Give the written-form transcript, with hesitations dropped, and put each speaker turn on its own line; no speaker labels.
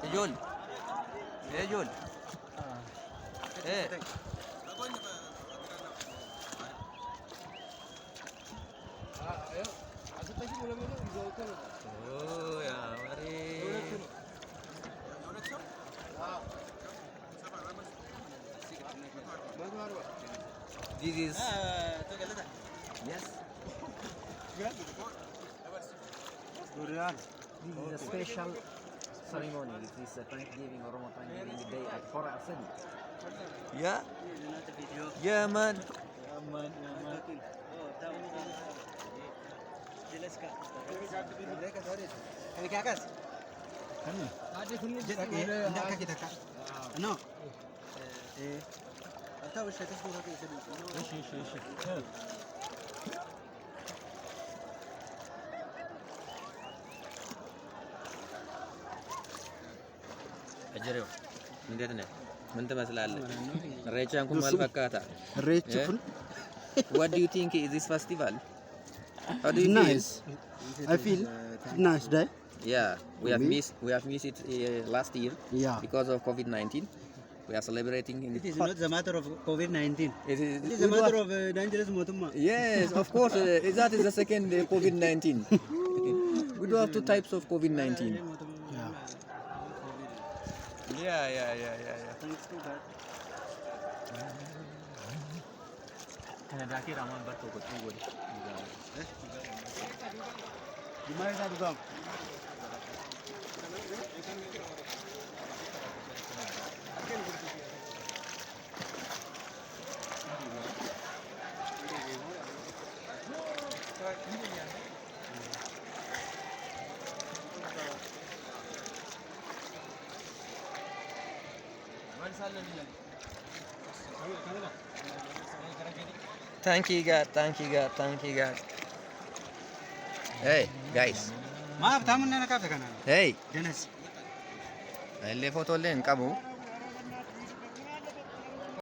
Ejol. Ejol. Oh ya, mari. This is yes.
This is a special ceremony. It is a Thanksgiving or Roma Thanksgiving day at Kora City.
Yeah. Yeah, man. Ajario. Endet neh. ምን ትመስላለህ? ኢሬቻ እንኳን ማልፈካታ What do you think is this festival? How do you
Nice. I feel nice day.
Yeah, we have
Me?
missed it last year
Yeah.
because of COVID-19. We are celebrating in
It is not the matter of COVID-19.
It is,
It is a matter of dangerous motumma.
Yes, of course. That is the second COVID-19. We do have two types of COVID-19. Yeah.
Thanks to that.
Thank you, God. Hey, guys.
Maaf, tamu nana kafta kana.
Hey.
Dennis.
Le foto len kamu.